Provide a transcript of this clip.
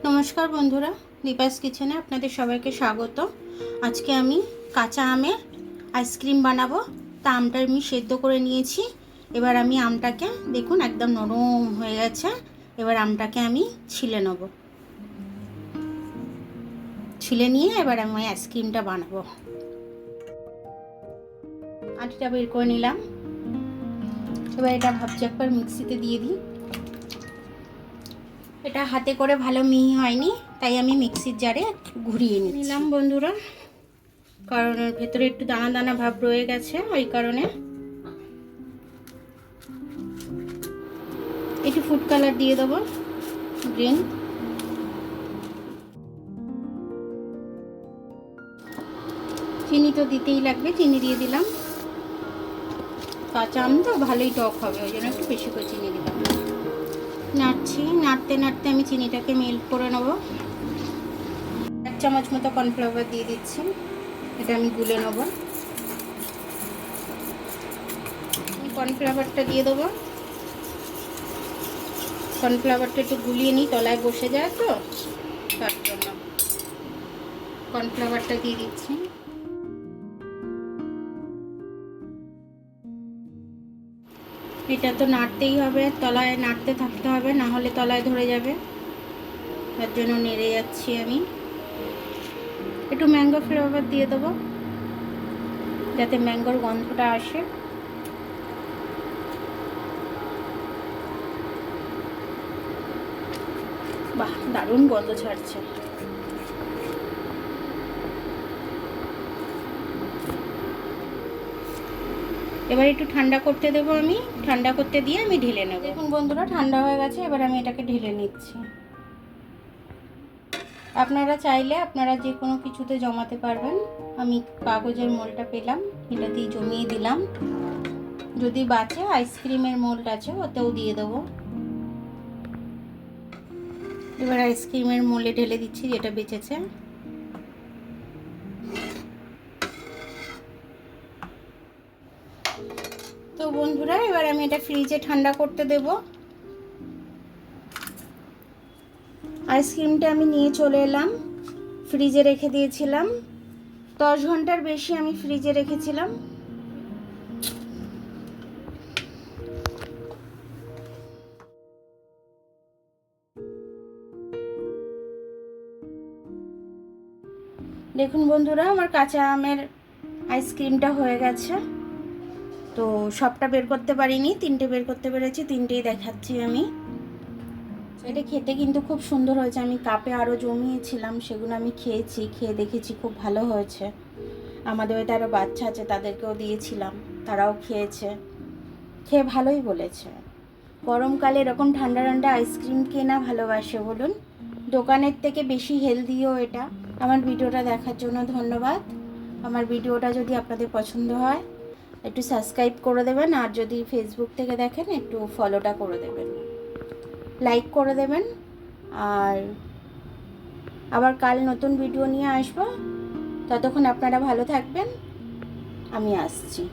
নমস্কার বন্ধুরা, দীপাস কিচেনে আপনাদের সবাইকে স্বাগত। আজকে আমি কাঁচা আমের আইসক্রিম বানাবো। তা আমটা আমি সেদ্ধ করে নিয়েছি। এবার আমি আমটাকে দেখুন একদম নরম হয়ে গেছে। এবার আমটাকে আমি ছিলে নেব। ছিলে নিয়ে এবার আমি আইসক্রিমটা বানাবো। আটিটা বের করে নিলাম। এবার এটা ভাবছি একবার মিক্সিতে দিয়ে দিই। এটা হাতে করে ভালো মিহি হয়নি, তাই আমি মিক্সির জারে ঘুরিয়ে নিলাম বন্ধুরা, কারণ এর ভেতরে একটু দানা দানা ভাব রয়ে গেছে। ওই কারণে একটু ফুড কালার দিয়ে দেবো, গ্রিন। চিনি তো দিতেই লাগবে, চিনি দিয়ে দিলাম। কাঁচা আম তো ভালোই টক হবে, ওই জন্য একটু বেশি করে চিনি দিলাম। নাড়ছি, নাড়তে নাড়তে আমি চিনিটাকে মেল্ট করে নেব। 1 চামচ মতো কর্নফ্লাওয়ার দিয়ে দিচ্ছি। এটা আমি গুলে নেব। কর্নফ্লাওয়ারটা দিয়ে দেবো। কর্নফ্লাওয়ারটা একটু গুলিয়ে নিই, তলায় বসে যায় তো, তার জন্য কর্নফ্লাওয়ারটা দিয়ে দিচ্ছি। এটা তো নাড়তেই হবে, তলায় নাড়তে থাকতে হবে, না হলে তলায় ধরে যাবে। তার জন্য নেড়ে যাচ্ছি আমি। একটু ম্যাঙ্গো ফ্লেভার দিয়ে দেবো, যাতে ম্যাঙ্গোর গন্ধটা আসে। বাহ, দারুণ গন্ধ ছাড়ছে। এবার একটু ঠান্ডা করতে দেবো আমি। ঠান্ডা করতে দিয়ে আমি ঢেলে নেব। দেখুন বন্ধুরা, ঠান্ডা হয়ে গেছে। এবার আমি এটাকে ঢেলে নিচ্ছি। আপনারা চাইলে আপনারা যে কোনো কিছুতে জমাতে পারবেন। আমি কাগজের মোলটা পেলাম, এটা দিয়ে জমিয়ে দিলাম। যদি বাঁচে আইসক্রিমের মোল্ড আছে, ওতেও দিয়ে দেবো। এবার আইসক্রিমের মোলে ঢেলে দিচ্ছি যেটা বেঁচেছে। তো বন্ধুরা, এবার আমি এটা ফ্রিজে ঠান্ডা করতে দেব। আইসক্রিমটা আমি নিয়ে চলে এলাম, ফ্রিজে রেখে দিয়েছিলাম। 10 ঘন্টার বেশি আমি ফ্রিজে রেখেছিলাম। দেখুন বন্ধুরা, আমার কাঁচা আমের আইসক্রিমটা হয়ে গেছে। তো সবটা বের করতে পারিনি, 3টে বের করতে পেরেছি, 3টেই দেখাচ্ছি আমি। এটা খেতে কিন্তু খুব সুন্দর হয়েছে। আমি কাপে আরও জমিয়েছিলাম, সেগুলো আমি খেয়েছি, খেয়ে দেখেছি খুব ভালো হয়েছে। আমাদের বাড়িতে আরও বাচ্চা আছে, তাদেরকেও দিয়েছিলাম, তারাও খেয়েছে, খেয়ে ভালোই বলেছে। গরমকালে এরকম ঠান্ডা ঠান্ডা আইসক্রিম কে না ভালোবাসে বলুন। দোকানের থেকে বেশি হেলদিও এটা। আমার ভিডিওটা দেখার জন্য ধন্যবাদ। আমার ভিডিওটা যদি আপনাদের পছন্দ হয় একটু সাবস্ক্রাইব করে দেবেন, আর যদি ফেসবুক থেকে দেখেন একটু ফলোটা করে দেবেন, লাইক করে দেবেন। আর আবার কাল নতুন ভিডিও নিয়ে আসবো। ততক্ষণ আপনারা ভালো থাকবেন, আমি আসছি।